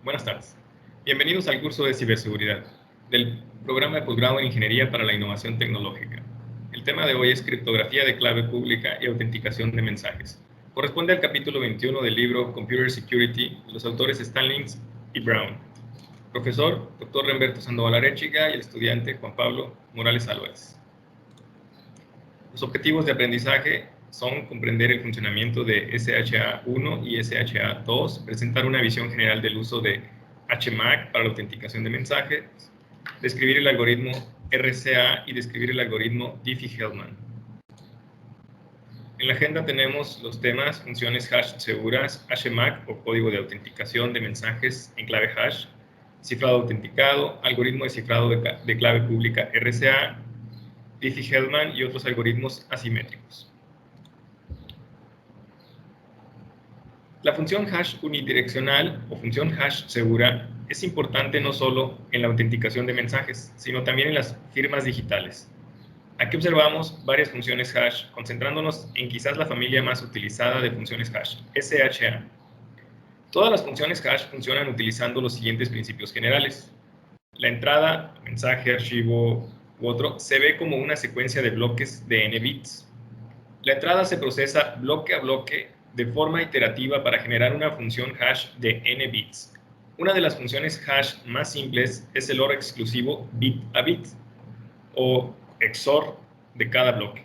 Buenas tardes. Bienvenidos al curso de ciberseguridad del programa de posgrado en Ingeniería para la Innovación Tecnológica. El tema de hoy es criptografía de clave pública y autenticación de mensajes. Corresponde al capítulo 21 del libro Computer Security de los autores Stanlings y Brown. Profesor, Dr. Remberto Sandoval Arechiga y el estudiante Juan Pablo Morales Álvarez. Los objetivos de aprendizaje son comprender el funcionamiento de SHA-1 y SHA-2, presentar una visión general del uso de HMAC para la autenticación de mensajes, describir el algoritmo RCA y describir el algoritmo Diffie-Hellman. En la agenda tenemos los temas funciones hash seguras, HMAC o código de autenticación de mensajes en clave hash, cifrado autenticado, algoritmo de cifrado de clave pública RCA, Diffie-Hellman y otros algoritmos asimétricos. La función hash unidireccional o función hash segura es importante no solo en la autenticación de mensajes, sino también en las firmas digitales. Aquí observamos varias funciones hash, concentrándonos en quizás la familia más utilizada de funciones hash, SHA. Todas las funciones hash funcionan utilizando los siguientes principios generales. La entrada, mensaje, archivo u otro, se ve como una secuencia de bloques de n bits. La entrada se procesa bloque a bloque de forma iterativa para generar una función hash de n bits. Una de las funciones hash más simples es el OR exclusivo bit a bit, o XOR de cada bloque.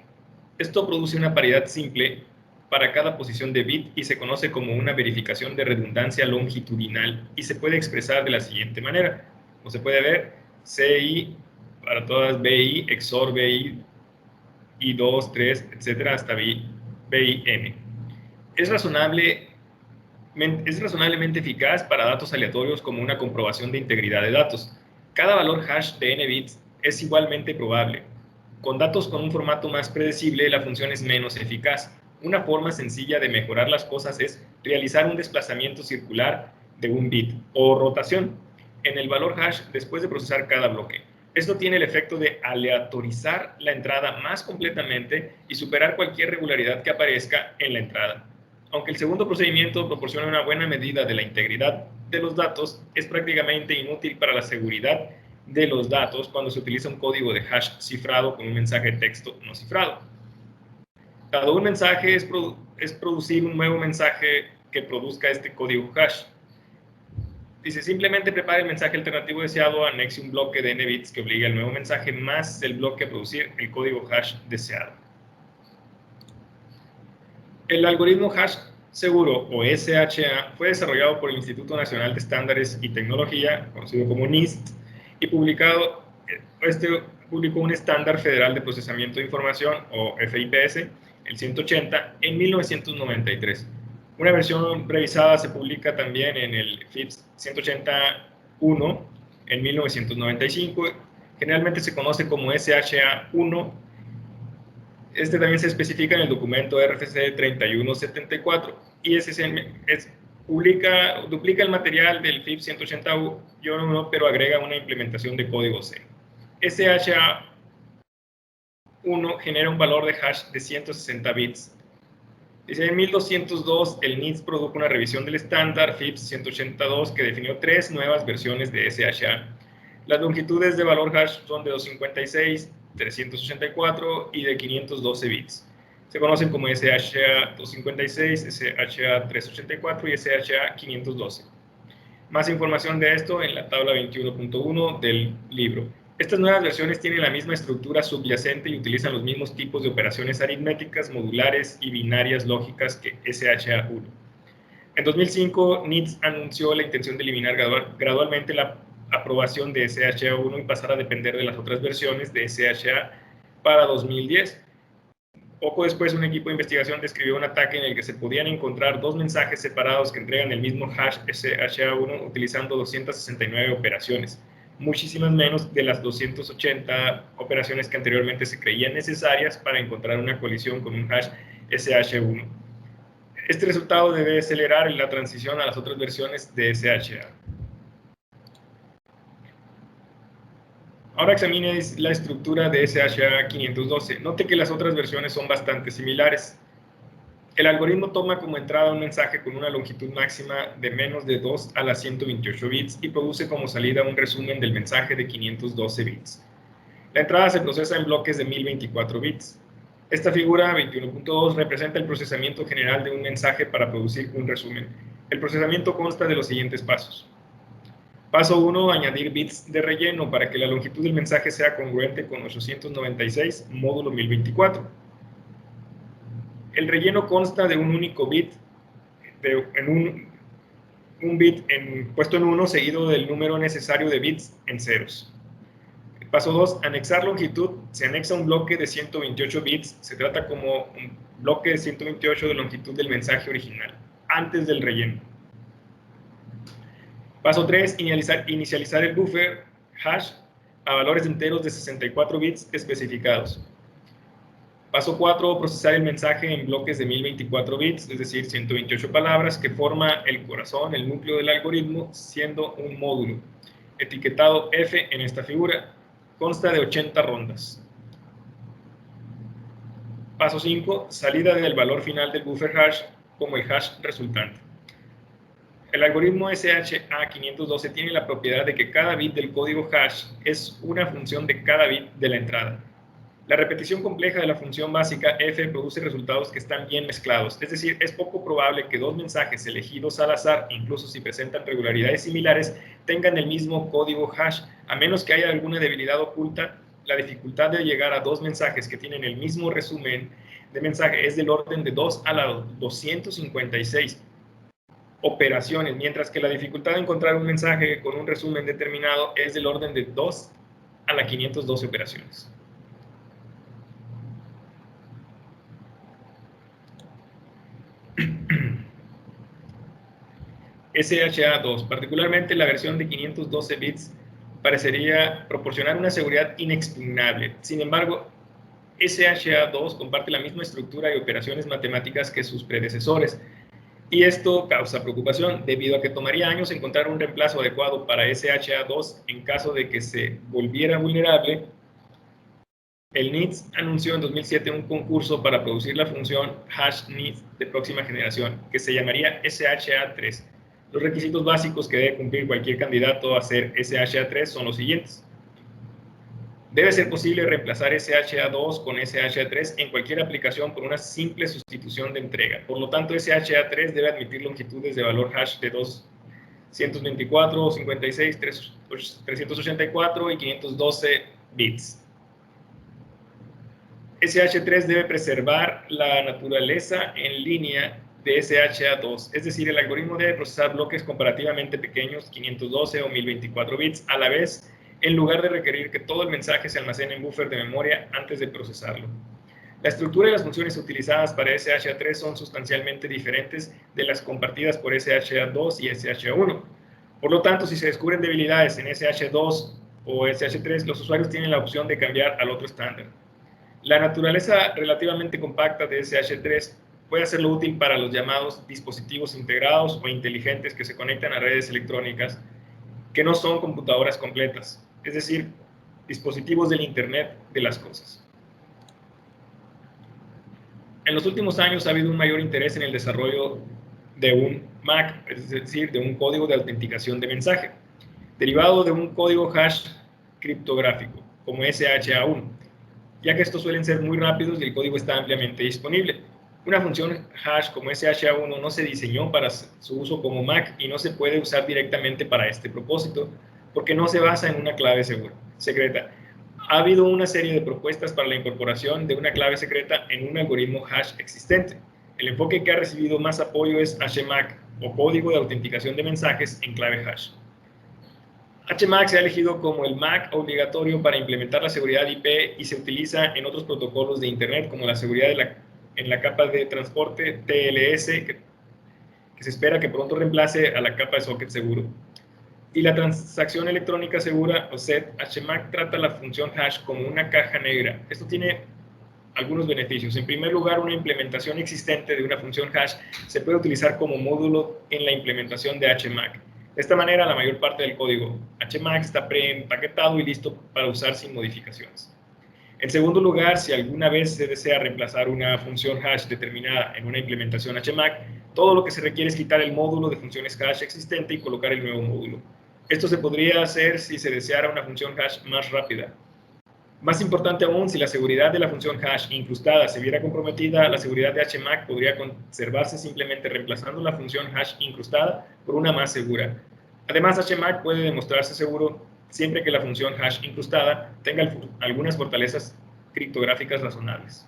Esto produce una paridad simple para cada posición de bit y se conoce como una verificación de redundancia longitudinal y se puede expresar de la siguiente manera. Como se puede ver, CI para todas BI, XOR BI, I2, 3, etcétera, hasta BIM. Es razonablemente eficaz para datos aleatorios como una comprobación de integridad de datos. Cada valor hash de n bits es igualmente probable. Con datos con un formato más predecible, la función es menos eficaz. Una forma sencilla de mejorar las cosas es realizar un desplazamiento circular de un bit o rotación en el valor hash después de procesar cada bloque. Esto tiene el efecto de aleatorizar la entrada más completamente y superar cualquier irregularidad que aparezca en la entrada. Aunque el segundo procedimiento proporciona una buena medida de la integridad de los datos, es prácticamente inútil para la seguridad de los datos cuando se utiliza un código de hash cifrado con un mensaje de texto no cifrado. Dado un mensaje es producir un nuevo mensaje que produzca este código hash. Dice, simplemente prepare el mensaje alternativo deseado, anexe un bloque de n bits que obliga al nuevo mensaje más el bloque a producir el código hash deseado. El algoritmo hash seguro, o SHA, fue desarrollado por el Instituto Nacional de Estándares y Tecnología, conocido como NIST, y publicó un estándar federal de procesamiento de información, o FIPS, el 180, en 1993. Una versión revisada se publica también en el FIPS 181 en 1995. Generalmente se conoce como SHA-1. Este también se especifica en el documento RFC 3174 y duplica el material del FIPS 181, pero agrega una implementación de código C. SHA-1 genera un valor de hash de 160 bits. Dice, en 1202 el NIST produjo una revisión del estándar FIPS 182 que definió 3 nuevas versiones de SHA. Las longitudes de valor hash son de 256, 384 y de 512 bits. Se conocen como SHA 256, SHA 384 y SHA 512. Más información de esto en la tabla 21.1 del libro. Estas nuevas versiones tienen la misma estructura subyacente y utilizan los mismos tipos de operaciones aritméticas, modulares y binarias lógicas que SHA-1. En 2005, NIST anunció la intención de eliminar gradualmente la aprobación de SHA-1 y pasar a depender de las otras versiones de SHA para 2010. Poco después, un equipo de investigación describió un ataque en el que se podían encontrar 2 mensajes separados que entregan el mismo hash SHA-1 utilizando 269 operaciones, muchísimas menos de las 280 operaciones que anteriormente se creían necesarias para encontrar una colisión con un hash SHA-1. Este resultado debe acelerar la transición a las otras versiones de SHA. Ahora examine la estructura de SHA 512. Note que las otras versiones son bastante similares. El algoritmo toma como entrada un mensaje con una longitud máxima de menos de 2 a la 128 bits y produce como salida un resumen del mensaje de 512 bits. La entrada se procesa en bloques de 1024 bits. Esta figura 21.2 representa el procesamiento general de un mensaje para producir un resumen. El procesamiento consta de los siguientes pasos. Paso 1. Añadir bits de relleno para que la longitud del mensaje sea congruente con 896 módulo 1024. El relleno consta de un único bit, un bit puesto en 1 seguido del número necesario de bits en ceros. Paso 2. Anexar longitud. Se anexa un bloque de 128 bits. Se trata como un bloque de 128 de longitud del mensaje original, antes del relleno. Paso 3. Inicializar el buffer hash a valores enteros de 64 bits especificados. Paso 4. Procesar el mensaje en bloques de 1024 bits, es decir, 128 palabras, que forma el corazón, el núcleo del algoritmo, siendo un módulo, etiquetado F en esta figura. Consta de 80 rondas. Paso 5. Salida del valor final del buffer hash como el hash resultante. El algoritmo SHA-512 tiene la propiedad de que cada bit del código hash es una función de cada bit de la entrada. La repetición compleja de la función básica f produce resultados que están bien mezclados, es decir, es poco probable que dos mensajes elegidos al azar, incluso si presentan regularidades similares, tengan el mismo código hash, a menos que haya alguna debilidad oculta. La dificultad de llegar a dos mensajes que tienen el mismo resumen de mensaje es del orden de 2 a la 256 operaciones, mientras que la dificultad de encontrar un mensaje con un resumen determinado es del orden de 2 a la 512 operaciones. SHA-2, particularmente la versión de 512 bits, parecería proporcionar una seguridad inexpugnable. Sin embargo, SHA-2 comparte la misma estructura y operaciones matemáticas que sus predecesores, y esto causa preocupación, debido a que tomaría años encontrar un reemplazo adecuado para SHA-2 en caso de que se volviera vulnerable. El NIST anunció en 2007 un concurso para producir la función hash NIST de próxima generación, que se llamaría SHA-3. Los requisitos básicos que debe cumplir cualquier candidato a ser SHA-3 son los siguientes. Debe ser posible reemplazar SHA-2 con SHA-3 en cualquier aplicación por una simple sustitución de entrega. Por lo tanto, SHA-3 debe admitir longitudes de valor hash de 224, 56, 384 y 512 bits. SH3 debe preservar la naturaleza en línea de SHA-2, es decir, el algoritmo debe procesar bloques comparativamente pequeños, 512 o 1024 bits, a la vez, en lugar de requerir que todo el mensaje se almacene en buffer de memoria antes de procesarlo. La estructura y las funciones utilizadas para SHA-3 son sustancialmente diferentes de las compartidas por SHA-2 y SHA-1. Por lo tanto, si se descubren debilidades en SH2 o SH3, los usuarios tienen la opción de cambiar al otro estándar. La naturaleza relativamente compacta de SH3 puede hacerlo útil para los llamados dispositivos integrados o inteligentes que se conectan a redes electrónicas que no son computadoras completas, es decir, dispositivos del Internet de las cosas. En los últimos años ha habido un mayor interés en el desarrollo de un MAC, es decir, de un código de autenticación de mensaje, derivado de un código hash criptográfico, como SHA-1, ya que estos suelen ser muy rápidos y el código está ampliamente disponible. Una función hash como SHA-1 no se diseñó para su uso como MAC y no se puede usar directamente para este propósito, porque no se basa en una clave secreta. Ha habido una serie de propuestas para la incorporación de una clave secreta en un algoritmo hash existente. El enfoque que ha recibido más apoyo es HMAC, o Código de Autenticación de Mensajes en Clave Hash. HMAC se ha elegido como el MAC obligatorio para implementar la seguridad IP y se utiliza en otros protocolos de Internet, como la seguridad en la capa de transporte TLS, que se espera que pronto reemplace a la capa de socket seguro. Y la transacción electrónica segura, o SET. HMAC trata la función hash como una caja negra. Esto tiene algunos beneficios. En primer lugar, una implementación existente de una función hash se puede utilizar como módulo en la implementación de HMAC. De esta manera, la mayor parte del código HMAC está preempaquetado y listo para usar sin modificaciones. En segundo lugar, si alguna vez se desea reemplazar una función hash determinada en una implementación HMAC, todo lo que se requiere es quitar el módulo de funciones hash existente y colocar el nuevo módulo. Esto se podría hacer si se deseara una función hash más rápida. Más importante aún, si la seguridad de la función hash incrustada se viera comprometida, la seguridad de HMAC podría conservarse simplemente reemplazando la función hash incrustada por una más segura. Además, HMAC puede demostrarse seguro siempre que la función hash incrustada tenga algunas fortalezas criptográficas razonables.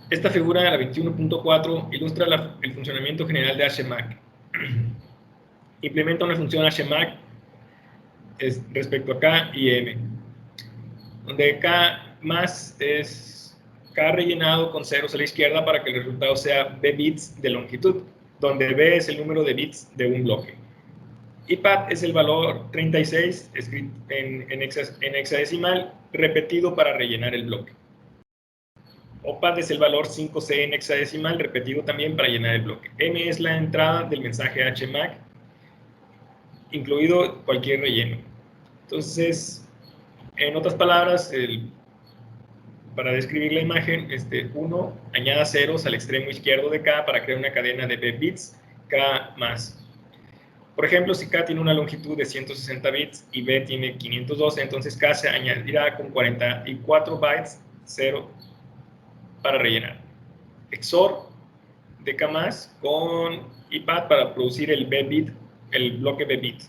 Esta figura, la 21.4, ilustra el funcionamiento general de HMAC. Implementa una función HMAC respecto a K y M, donde K más es K rellenado con ceros a la izquierda para que el resultado sea B bits de longitud, donde B es el número de bits de un bloque. Y pad es el valor 36 escrito en hexadecimal repetido para rellenar el bloque. O pad es el valor 5C en hexadecimal repetido también para llenar el bloque. M es la entrada del mensaje HMAC, incluido cualquier relleno. Entonces, en otras palabras, para describir la imagen, 1 añada ceros al extremo izquierdo de K para crear una cadena de B bits K más. Por ejemplo, si K tiene una longitud de 160 bits y B tiene 512, entonces K se añadirá con 44 bytes 0 para rellenar. XOR de K más con IPAD para producir el B bit, el bloque B bit.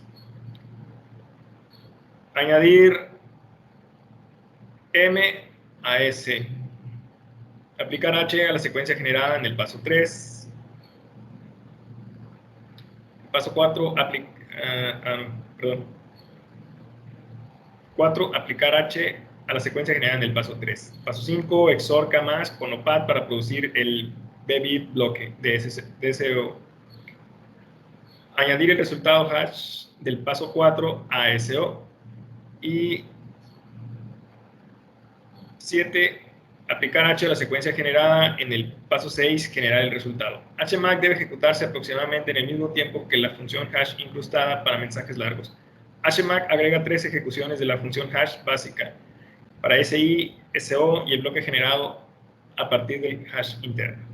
Añadir M a S. Aplicar H a la secuencia generada en el paso 3. Paso 4, 4, aplicar H a la secuencia generada en el paso 3. Paso 5, XOR K más con OPAD para producir el B-bit bloque de SO. Añadir el resultado hash del paso 4 a SO. Y 7, aplicar H a la secuencia generada en el paso 6, generar el resultado. HMAC debe ejecutarse aproximadamente en el mismo tiempo que la función hash incrustada para mensajes largos. HMAC agrega 3 ejecuciones de la función hash básica para SI, SO y el bloque generado a partir del hash interno.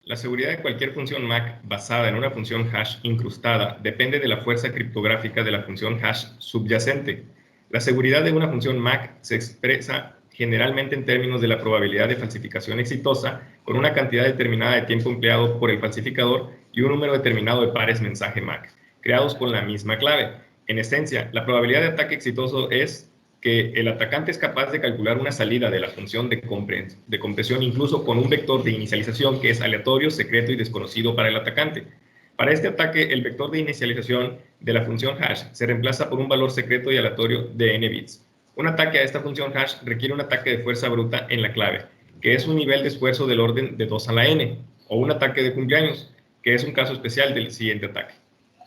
La seguridad de cualquier función MAC basada en una función hash incrustada depende de la fuerza criptográfica de la función hash subyacente. La seguridad de una función MAC se expresa generalmente en términos de la probabilidad de falsificación exitosa con una cantidad determinada de tiempo empleado por el falsificador y un número determinado de pares mensaje MAC, creados con la misma clave. En esencia, la probabilidad de ataque exitoso es que el atacante es capaz de calcular una salida de la función de compresión incluso con un vector de inicialización que es aleatorio, secreto y desconocido para el atacante. Para este ataque, el vector de inicialización de la función hash se reemplaza por un valor secreto y aleatorio de n bits. Un ataque a esta función hash requiere un ataque de fuerza bruta en la clave, que es un nivel de esfuerzo del orden de 2 a la n, o un ataque de cumpleaños, que es un caso especial del siguiente ataque.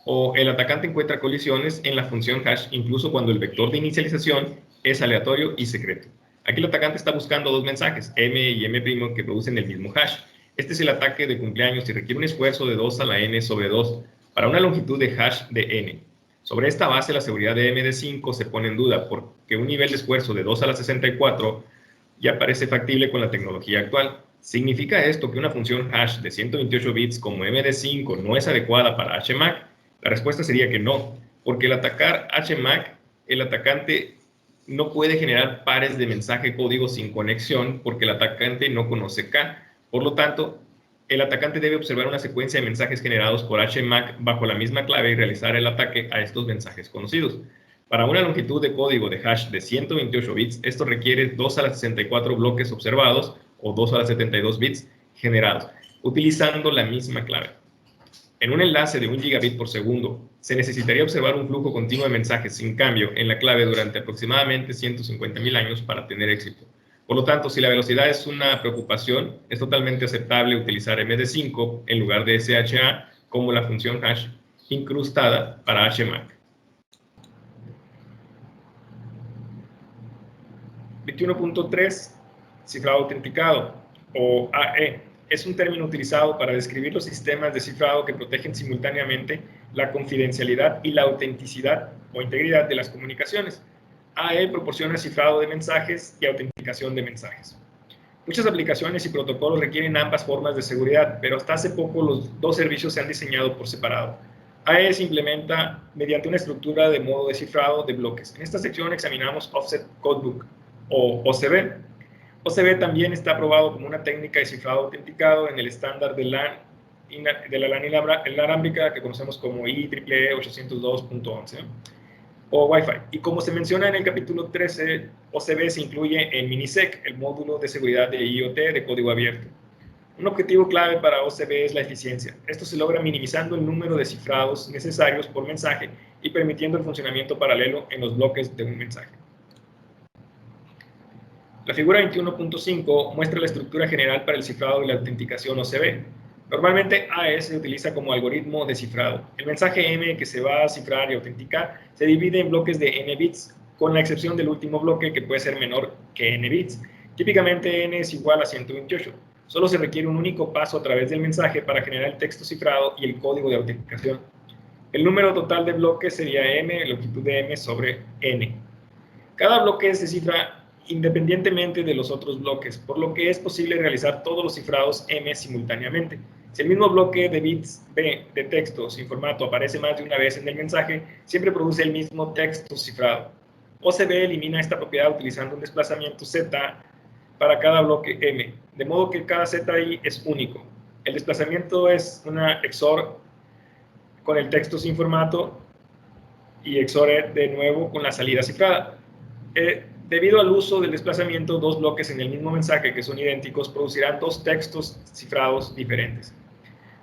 O el atacante encuentra colisiones en la función hash incluso cuando el vector de inicialización es aleatorio y secreto. Aquí el atacante está buscando dos mensajes, M y M' que producen el mismo hash. Este es el ataque de cumpleaños y requiere un esfuerzo de 2 a la n sobre 2 para una longitud de hash de n. Sobre esta base, la seguridad de M de 5 se pone en duda porque un nivel de esfuerzo de 2 a la 64 ya parece factible con la tecnología actual. ¿Significa esto que una función hash de 128 bits como M de 5 no es adecuada para HMAC? La respuesta sería que no, porque al atacar HMAC, el atacante no puede generar pares de mensaje código sin conexión porque el atacante no conoce K. Por lo tanto, el atacante debe observar una secuencia de mensajes generados por HMAC bajo la misma clave y realizar el ataque a estos mensajes conocidos. Para una longitud de código de hash de 128 bits, esto requiere 2 a la 64 bloques observados o 2 a la 72 bits generados, utilizando la misma clave. En un enlace de 1 gigabit por segundo, se necesitaría observar un flujo continuo de mensajes sin cambio en la clave durante aproximadamente 150.000 años para tener éxito. Por lo tanto, si la velocidad es una preocupación, es totalmente aceptable utilizar MD5 en lugar de SHA como la función hash incrustada para HMAC. 21.3, cifrado autenticado, o AE. es un término utilizado para describir los sistemas de cifrado que protegen simultáneamente la confidencialidad y la autenticidad o integridad de las comunicaciones. AE proporciona cifrado de mensajes y autenticación de mensajes. Muchas aplicaciones y protocolos requieren ambas formas de seguridad, pero hasta hace poco los dos servicios se han diseñado por separado. AE se implementa mediante una estructura de modo de cifrado de bloques. En esta sección examinamos Offset Codebook, o OCB. OCB también está aprobado como una técnica de cifrado autenticado en el estándar de la LAN inalámbrica que conocemos como IEEE 802.11 o Wi-Fi. Y como se menciona en el capítulo 13, OCB se incluye en Minisec, el módulo de seguridad de IoT de código abierto. Un objetivo clave para OCB es la eficiencia. Esto se logra minimizando el número de cifrados necesarios por mensaje y permitiendo el funcionamiento paralelo en los bloques de un mensaje. La figura 21.5 muestra la estructura general para el cifrado y la autenticación OCB. Normalmente AE se utiliza como algoritmo de cifrado. El mensaje M que se va a cifrar y autenticar se divide en bloques de n bits, con la excepción del último bloque que puede ser menor que n bits. Típicamente n es igual a 128. Solo se requiere un único paso a través del mensaje para generar el texto cifrado y el código de autenticación. El número total de bloques sería m, longitud de m sobre n. Cada bloque se cifra independientemente de los otros bloques, por lo que es posible realizar todos los cifrados M simultáneamente. Si el mismo bloque de bits B de texto sin formato aparece más de una vez en el mensaje, siempre produce el mismo texto cifrado. OCB elimina esta propiedad utilizando un desplazamiento Z para cada bloque M, de modo que cada ZI es único. El desplazamiento es una XOR con el texto sin formato y XOR de nuevo con la salida cifrada. Debido al uso del desplazamiento, dos bloques en el mismo mensaje que son idénticos producirán dos textos cifrados diferentes.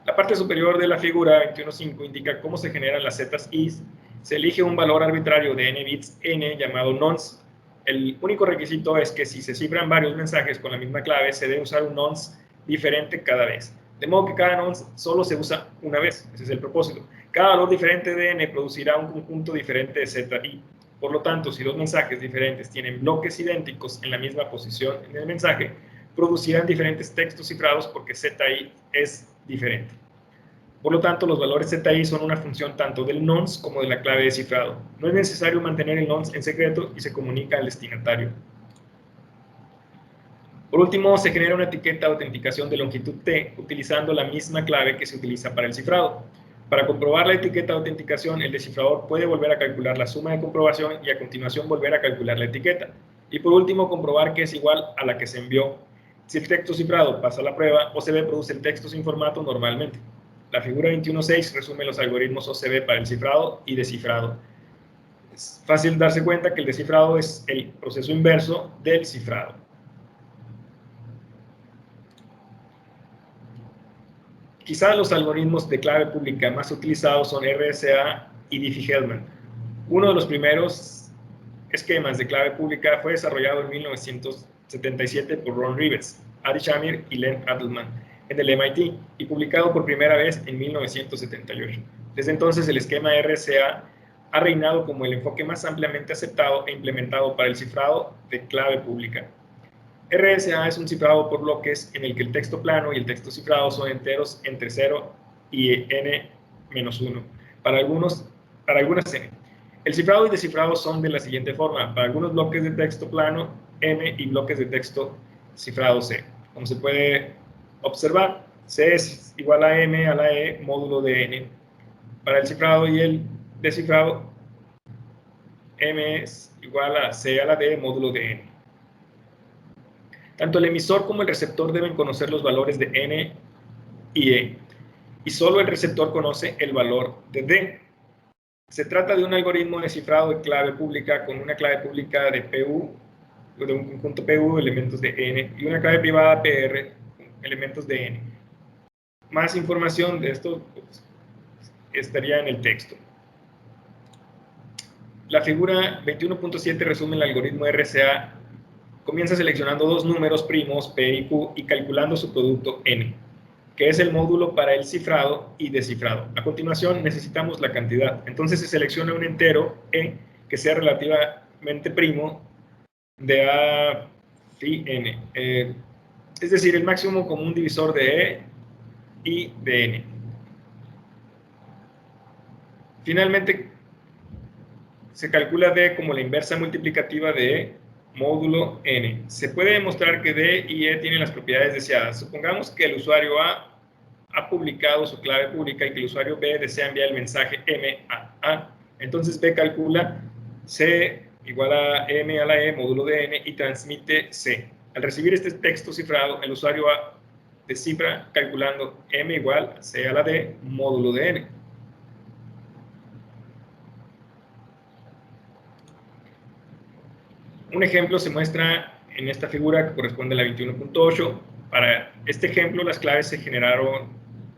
La parte superior de la figura 21.5 indica cómo se generan las ZIs. Se elige un valor arbitrario de n bits n llamado nonce. El único requisito es que si se cifran varios mensajes con la misma clave, se debe usar un nonce diferente cada vez. De modo que cada nonce solo se usa una vez. Ese es el propósito. Cada valor diferente de n producirá un conjunto diferente de ZI. Por lo tanto, si dos mensajes diferentes tienen bloques idénticos en la misma posición en el mensaje, producirán diferentes textos cifrados porque ZI es diferente. Por lo tanto, los valores ZI son una función tanto del nonce como de la clave de cifrado. No es necesario mantener el nonce en secreto y se comunica al destinatario. Por último, se genera una etiqueta de autenticación de longitud T utilizando la misma clave que se utiliza para el cifrado. Para comprobar la etiqueta de autenticación, el descifrador puede volver a calcular la suma de comprobación y a continuación volver a calcular la etiqueta. Y por último, comprobar que es igual a la que se envió. Si el texto cifrado pasa la prueba, OCB produce el texto sin formato normalmente. La figura 21.6 resume los algoritmos OCB para el cifrado y descifrado. Es fácil darse cuenta que el descifrado es el proceso inverso del cifrado. Quizá los algoritmos de clave pública más utilizados son RSA y Diffie-Hellman. Uno de los primeros esquemas de clave pública fue desarrollado en 1977 por Ron Rivets, Adi Shamir y Len Adelman en el MIT y publicado por primera vez en 1978. Desde entonces el esquema RSA ha reinado como el enfoque más ampliamente aceptado e implementado para el cifrado de clave pública. RSA es un cifrado por bloques en el que el texto plano y el texto cifrado son enteros entre 0 y n-1, para algunas n. El cifrado y descifrado son de la siguiente forma: para algunos bloques de texto plano, m, y bloques de texto cifrado, c. Como se puede observar, c es igual a m a la e módulo de n. Para el cifrado y el descifrado, m es igual a c a la d módulo de n. Tanto el emisor como el receptor deben conocer los valores de n y e, y solo el receptor conoce el valor de d. Se trata de un algoritmo de cifrado de clave pública con una clave pública de PU, de un conjunto PU, elementos de n, y una clave privada PR, elementos de n. Más información de esto pues, estaría en el texto. La figura 21.7 resume el algoritmo RSA. Comienza seleccionando dos números primos, P y Q, y calculando su producto N, que es el módulo para el cifrado y descifrado. A continuación necesitamos la cantidad. Entonces se selecciona un entero E que sea relativamente primo de A phi N. es decir, el máximo común divisor de E y de N. Finalmente, se calcula D como la inversa multiplicativa de E módulo N. Se puede demostrar que D y E tienen las propiedades deseadas. Supongamos que el usuario A ha publicado su clave pública y que el usuario B desea enviar el mensaje M a A. Entonces B calcula C igual a M a la E módulo de N y transmite C. Al recibir este texto cifrado, el usuario A descifra calculando M igual a C a la D módulo de N. Un ejemplo se muestra en esta figura que corresponde a la 21.8. Para este ejemplo, las claves se generaron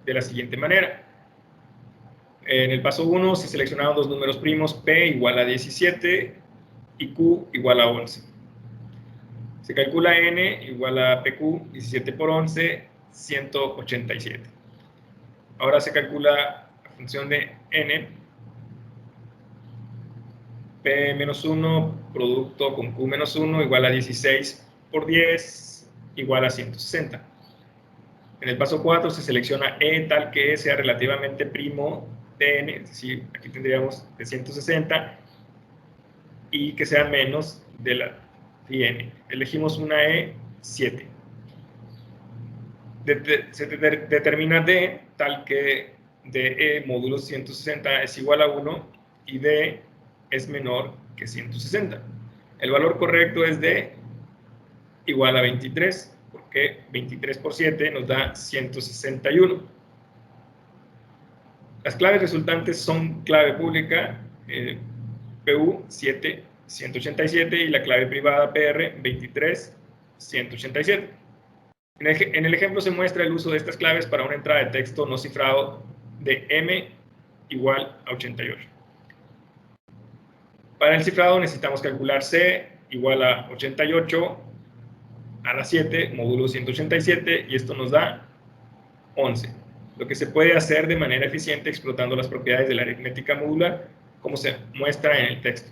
de la siguiente manera. En el paso 1 se seleccionaron dos números primos, P igual a 17 y Q igual a 11. Se calcula N igual a PQ, 17 por 11, 187. Ahora se calcula la función de N, P-1 producto con Q-1 igual a 16 por 10 igual a 160. En el paso 4 se selecciona E tal que sea relativamente primo de N, es decir, aquí tendríamos de 160 y que sea menos de la phi N. Elegimos una E 7. Se determina D tal que DE módulo 160 es igual a 1 y D es menor que 160. El valor correcto es D igual a 23, porque 23 por 7 nos da 161. Las claves resultantes son clave pública PU 7, 187 y la clave privada PR 23, 187. En el ejemplo se muestra el uso de estas claves para una entrada de texto no cifrado de M igual a 88. Para el cifrado necesitamos calcular C igual a 88 a la 7 módulo 187 y esto nos da 11. Lo que se puede hacer de manera eficiente explotando las propiedades de la aritmética modular como se muestra en el texto.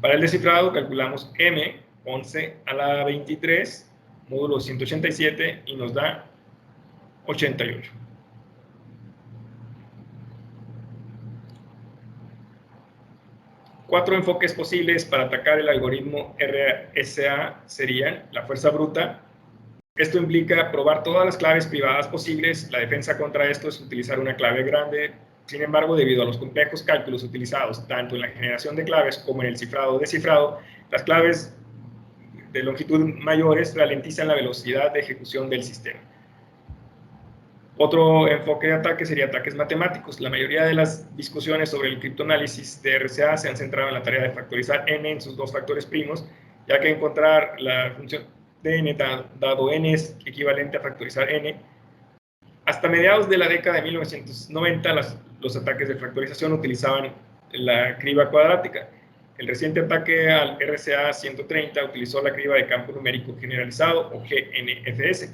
Para el descifrado calculamos M 11 a la 23 módulo 187 y nos da 88. Cuatro enfoques posibles para atacar el algoritmo RSA serían la fuerza bruta. Esto implica probar todas las claves privadas posibles. La defensa contra esto es utilizar una clave grande. Sin embargo, debido a los complejos cálculos utilizados tanto en la generación de claves como en el cifrado o descifrado, las claves de longitud mayores ralentizan la velocidad de ejecución del sistema. Otro enfoque de ataque sería ataques matemáticos. La mayoría de las discusiones sobre el criptoanálisis de RSA se han centrado en la tarea de factorizar n en sus dos factores primos, ya que encontrar la función de n dado n es equivalente a factorizar n. Hasta mediados de la década de 1990, los ataques de factorización utilizaban la criba cuadrática. El reciente ataque al RSA 130 utilizó la criba de campo numérico generalizado, o GNFS,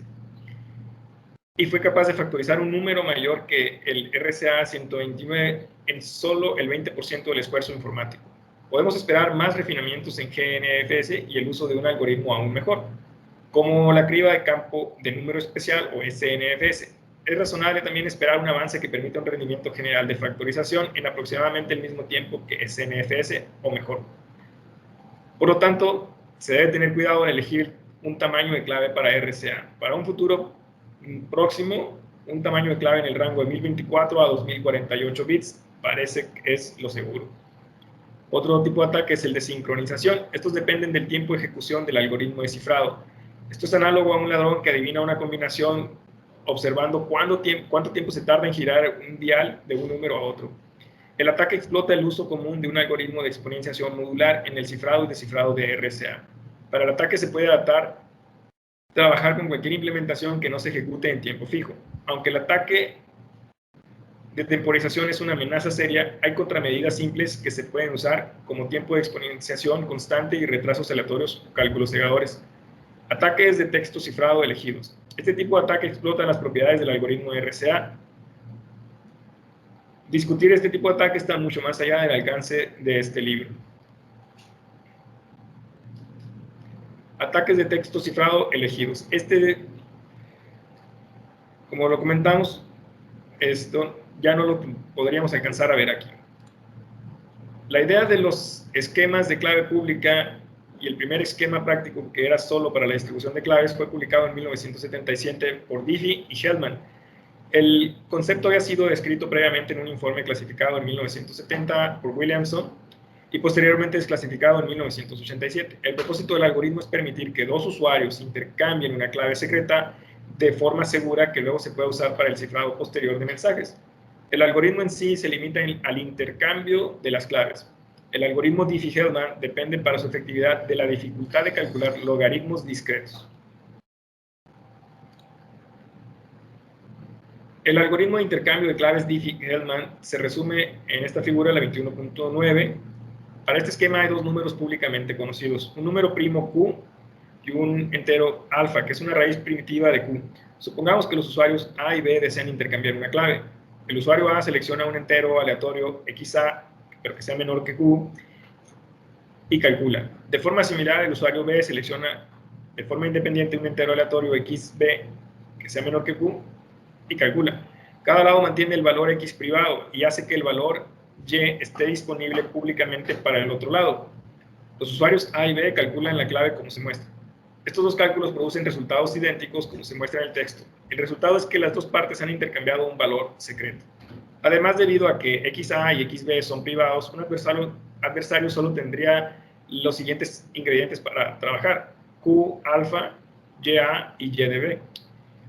y fue capaz de factorizar un número mayor que el RSA 129 en solo el 20% del esfuerzo informático. Podemos esperar más refinamientos en GNFS y el uso de un algoritmo aún mejor, como la criba de campo de número especial o SNFS. Es razonable también esperar un avance que permita un rendimiento general de factorización en aproximadamente el mismo tiempo que SNFS o mejor. Por lo tanto, se debe tener cuidado de elegir un tamaño de clave para RSA. Para un futuro próximo, un tamaño de clave en el rango de 1024 a 2048 bits parece que es lo seguro. Otro tipo de ataque es el de sincronización. Estos dependen del tiempo de ejecución del algoritmo de cifrado. Esto es análogo a un ladrón que adivina una combinación observando cuánto tiempo se tarda en girar un dial de un número a otro. El ataque explota el uso común de un algoritmo de exponenciación modular en el cifrado y descifrado de RSA. Para el ataque se puede trabajar con cualquier implementación que no se ejecute en tiempo fijo. Aunque el ataque de temporización es una amenaza seria, hay contramedidas simples que se pueden usar como tiempo de exponenciación constante y retrasos aleatorios o cálculos cegadores. Ataques de texto cifrado elegidos. Este tipo de ataque explota las propiedades del algoritmo de RSA. Discutir este tipo de ataque está mucho más allá del alcance de este libro. Ataques de texto cifrado elegidos. Como lo comentamos, esto ya no lo podríamos alcanzar a ver aquí. La idea de los esquemas de clave pública y el primer esquema práctico, que era solo para la distribución de claves, fue publicado en 1977 por Diffie y Hellman. El concepto había sido descrito previamente en un informe clasificado en 1970 por Williamson y posteriormente desclasificado en 1987. El propósito del algoritmo es permitir que dos usuarios intercambien una clave secreta de forma segura que luego se pueda usar para el cifrado posterior de mensajes. El algoritmo en sí se limita al intercambio de las claves. El algoritmo Diffie-Hellman depende para su efectividad de la dificultad de calcular logaritmos discretos. El algoritmo de intercambio de claves Diffie-Hellman se resume en esta figura, la 21.9. Para este esquema hay dos números públicamente conocidos, un número primo Q y un entero alfa, que es una raíz primitiva de Q. Supongamos que los usuarios A y B desean intercambiar una clave. El usuario A selecciona un entero aleatorio XA, pero que sea menor que Q, y calcula. De forma similar, el usuario B selecciona de forma independiente un entero aleatorio XB, que sea menor que Q, y calcula. Cada lado mantiene el valor X privado y hace que el valor Y esté disponible públicamente para el otro lado. Los usuarios A y B calculan la clave como se muestra. Estos dos cálculos producen resultados idénticos como se muestra en el texto. El resultado es que las dos partes han intercambiado un valor secreto. Además, debido a que XA y XB son privados, un adversario solo tendría los siguientes ingredientes para trabajar: Q alfa, YA y YDB.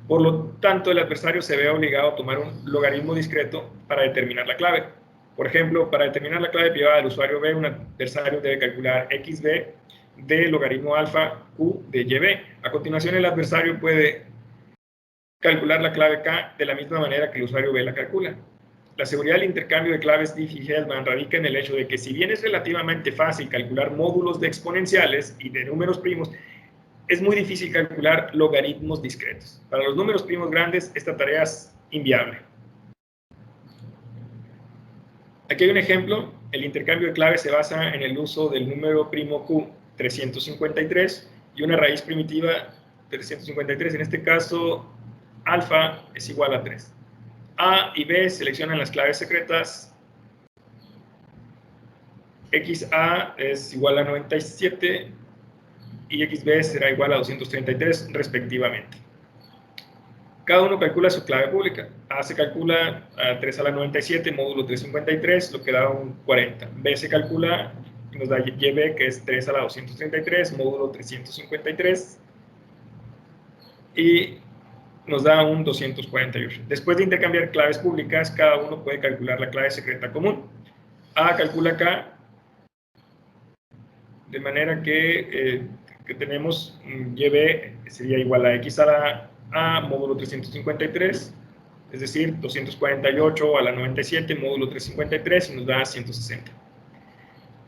Por lo tanto, el adversario se ve obligado a tomar un logaritmo discreto para determinar la clave. Por ejemplo, para determinar la clave privada del usuario B, un adversario debe calcular XB de logaritmo alfa Q de YB. A continuación, el adversario puede calcular la clave K de la misma manera que el usuario B la calcula. La seguridad del intercambio de claves Diffie-Hellman radica en el hecho de que, si bien es relativamente fácil calcular módulos de exponenciales y de números primos, es muy difícil calcular logaritmos discretos. Para los números primos grandes, esta tarea es inviable. Aquí hay un ejemplo. El intercambio de claves se basa en el uso del número primo Q 353 y una raíz primitiva 353. En este caso, alfa es igual a 3. A y B seleccionan las claves secretas. XA es igual a 97 y XB será igual a 233 respectivamente. Cada uno calcula su clave pública. A se calcula a 3 a la 97 módulo 353, lo que da un 40. B se calcula y nos da YB, que es 3 a la 233 módulo 353, y nos da un 248. Después de intercambiar claves públicas, cada uno puede calcular la clave secreta común. A calcula K, de manera que tenemos YB sería igual a X a la A módulo 353, es decir, 248 a la 97 módulo 353, y nos da 160.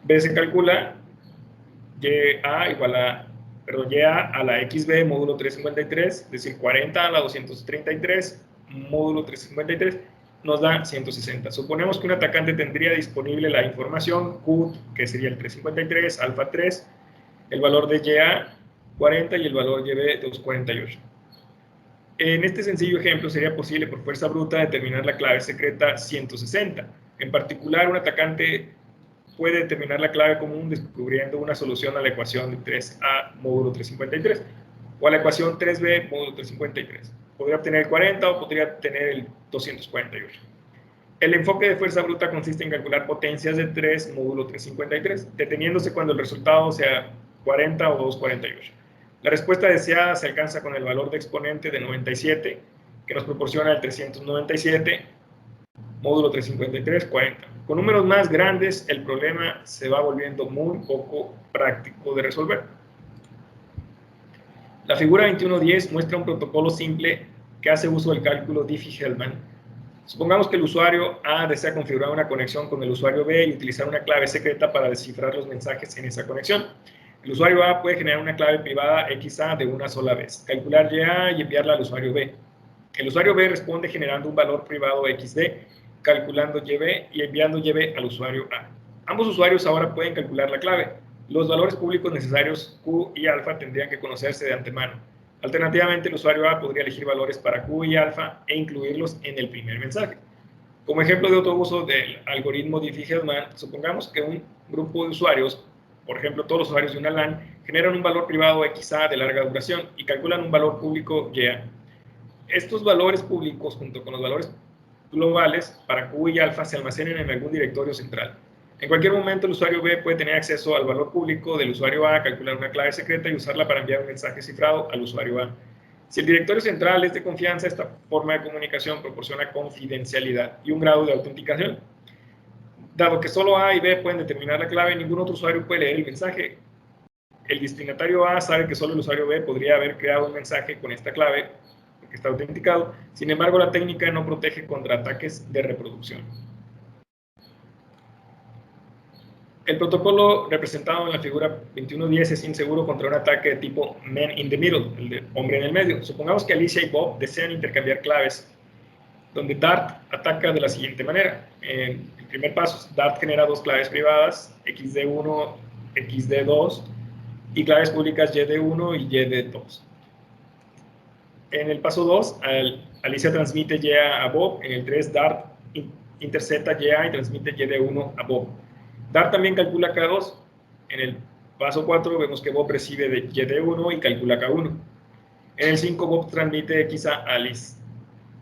B se calcula YA a la XB módulo 353, es decir, 40 a la 233 módulo 353, nos da 160. Suponemos que un atacante tendría disponible la información Q, que sería el 353, alfa 3, el valor de YA 40 y el valor YB 248. En este sencillo ejemplo sería posible por fuerza bruta determinar la clave secreta 160. En particular, un atacante puede determinar la clave común descubriendo una solución a la ecuación de 3A módulo 353 o a la ecuación 3B módulo 353. Podría obtener el 40 o podría obtener el 248. El enfoque de fuerza bruta consiste en calcular potencias de 3 módulo 353, deteniéndose cuando el resultado sea 40 o 248. La respuesta deseada se alcanza con el valor de exponente de 97, que nos proporciona el 397 módulo 353, 40. Con números más grandes, el problema se va volviendo muy poco práctico de resolver. La figura 2110 muestra un protocolo simple que hace uso del cálculo Diffie-Hellman. Supongamos que el usuario A desea configurar una conexión con el usuario B y utilizar una clave secreta para descifrar los mensajes en esa conexión. El usuario A puede generar una clave privada XA de una sola vez, calcular YA y enviarla al usuario B. El usuario B responde generando un valor privado XD, calculando YB y enviando YB al usuario A. Ambos usuarios ahora pueden calcular la clave. Los valores públicos necesarios Q y alfa tendrían que conocerse de antemano. Alternativamente, el usuario A podría elegir valores para Q y alfa e incluirlos en el primer mensaje. Como ejemplo de otro uso del algoritmo Diffie-Hellman, supongamos que un grupo de usuarios, por ejemplo todos los usuarios de una LAN, generan un valor privado XA de larga duración y calculan un valor público YA. Estos valores públicos, junto con los valores globales para Q y alfa, se almacenan en algún directorio central. En cualquier momento el usuario B puede tener acceso al valor público del usuario A, calcular una clave secreta y usarla para enviar un mensaje cifrado al usuario A. Si el directorio central es de confianza, esta forma de comunicación proporciona confidencialidad y un grado de autenticación. Dado que solo A y B pueden determinar la clave, ningún otro usuario puede leer el mensaje. El destinatario A sabe que solo el usuario B podría haber creado un mensaje con esta clave, porque está autenticado. Sin embargo, la técnica no protege contra ataques de reproducción. El protocolo representado en la figura 2110 es inseguro contra un ataque de tipo man in the middle, el de hombre en el medio. Supongamos que Alicia y Bob desean intercambiar claves, donde Dart ataca de la siguiente manera. En el primer paso, Dart genera dos claves privadas, XD1, XD2, y claves públicas YD1 y YD2. En el paso 2, Alicia transmite YA a Bob. En el 3, Dart intercepta YA y transmite YD1 a Bob. Dart también calcula K2. En el paso 4 vemos que Bob recibe de YD1 y calcula K1. En el 5 Bob transmite X a Alice.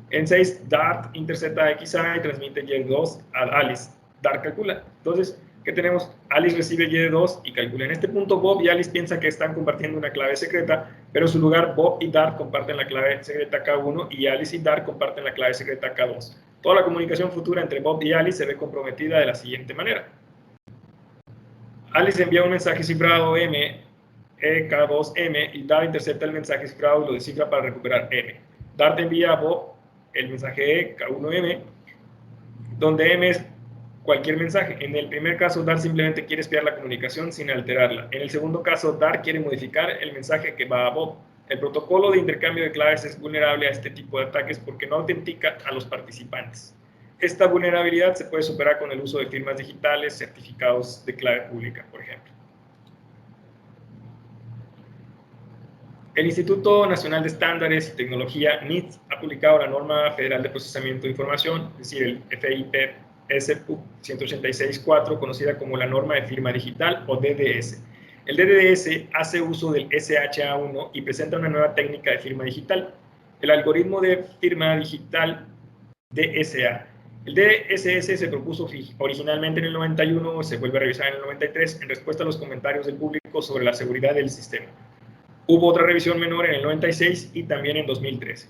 En 6 Dart intercepta XA y transmite Y2 a Alice. Dart calcula. Entonces, ¿qué tenemos? Alice recibe Y2 y calcula. En este punto Bob y Alice piensan que están compartiendo una clave secreta, pero en su lugar Bob y Dart comparten la clave secreta K1 y Alice y Dart comparten la clave secreta K2. Toda la comunicación futura entre Bob y Alice se ve comprometida de la siguiente manera. Alice envía un mensaje cifrado M, EK2M, y Dart intercepta el mensaje cifrado y lo descifra para recuperar M. Dart envía a Bob el mensaje EK1M, donde M es cualquier mensaje. En el primer caso, Dart simplemente quiere espiar la comunicación sin alterarla. En el segundo caso, Dart quiere modificar el mensaje que va a Bob. El protocolo de intercambio de claves es vulnerable a este tipo de ataques porque no autentica a los participantes. Esta vulnerabilidad se puede superar con el uso de firmas digitales, certificados de clave pública, por ejemplo. El Instituto Nacional de Estándares y Tecnología, NIST, ha publicado la Norma Federal de Procesamiento de Información, es decir, el FIPS 186.4, conocida como la Norma de Firma Digital o DDS. El DDS hace uso del SHA-1 y presenta una nueva técnica de firma digital, el algoritmo de firma digital DSA. El DSS se propuso originalmente en el 91, se vuelve a revisar en el 93 en respuesta a los comentarios del público sobre la seguridad del sistema. Hubo otra revisión menor en el 96 y también en 2013.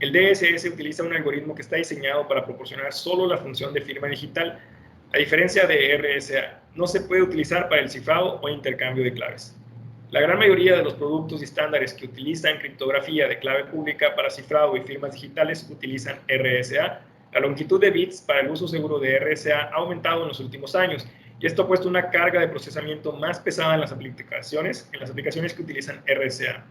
El DSS utiliza un algoritmo que está diseñado para proporcionar solo la función de firma digital, a diferencia de RSA. No se puede utilizar para el cifrado o intercambio de claves. La gran mayoría de los productos y estándares que utilizan criptografía de clave pública para cifrado y firmas digitales utilizan RSA. La longitud de bits para el uso seguro de RSA ha aumentado en los últimos años y esto ha puesto una carga de procesamiento más pesada en las aplicaciones que utilizan RSA.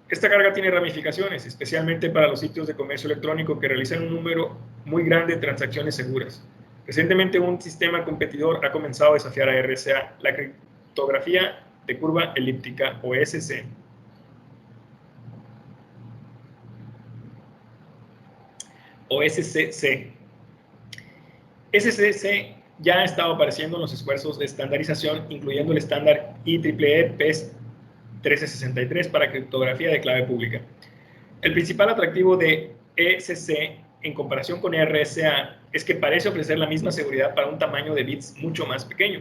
Esta carga tiene ramificaciones, especialmente para los sitios de comercio electrónico que realizan un número muy grande de transacciones seguras. Recientemente un sistema competidor ha comenzado a desafiar a RSA, la criptografía de curva elíptica o SC. O SCC. SCC ya ha estado apareciendo en los esfuerzos de estandarización, incluyendo el estándar IEEE PES 1363 para criptografía de clave pública. El principal atractivo de ECC en comparación con RSA es que parece ofrecer la misma seguridad para un tamaño de bits mucho más pequeño,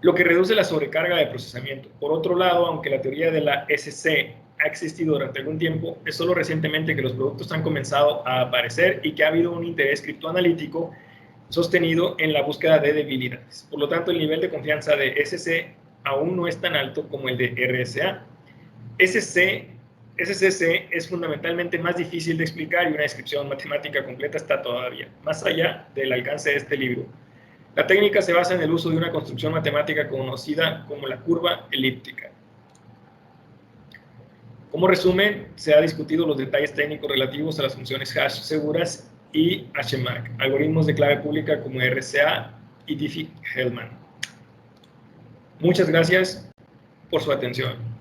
lo que reduce la sobrecarga de procesamiento. Por otro lado, aunque la teoría de la SC ha existido durante algún tiempo, es solo recientemente que los productos han comenzado a aparecer y que ha habido un interés criptoanalítico sostenido en la búsqueda de debilidades. Por lo tanto, el nivel de confianza de SC aún no es tan alto como el de RSA. SCC es fundamentalmente más difícil de explicar y una descripción matemática completa está todavía más allá del alcance de este libro. La técnica se basa en el uso de una construcción matemática conocida como la curva elíptica. Como resumen, se ha discutido los detalles técnicos relativos a las funciones hash seguras y HMAC, algoritmos de clave pública como RSA y Diffie-Hellman. Muchas gracias por su atención.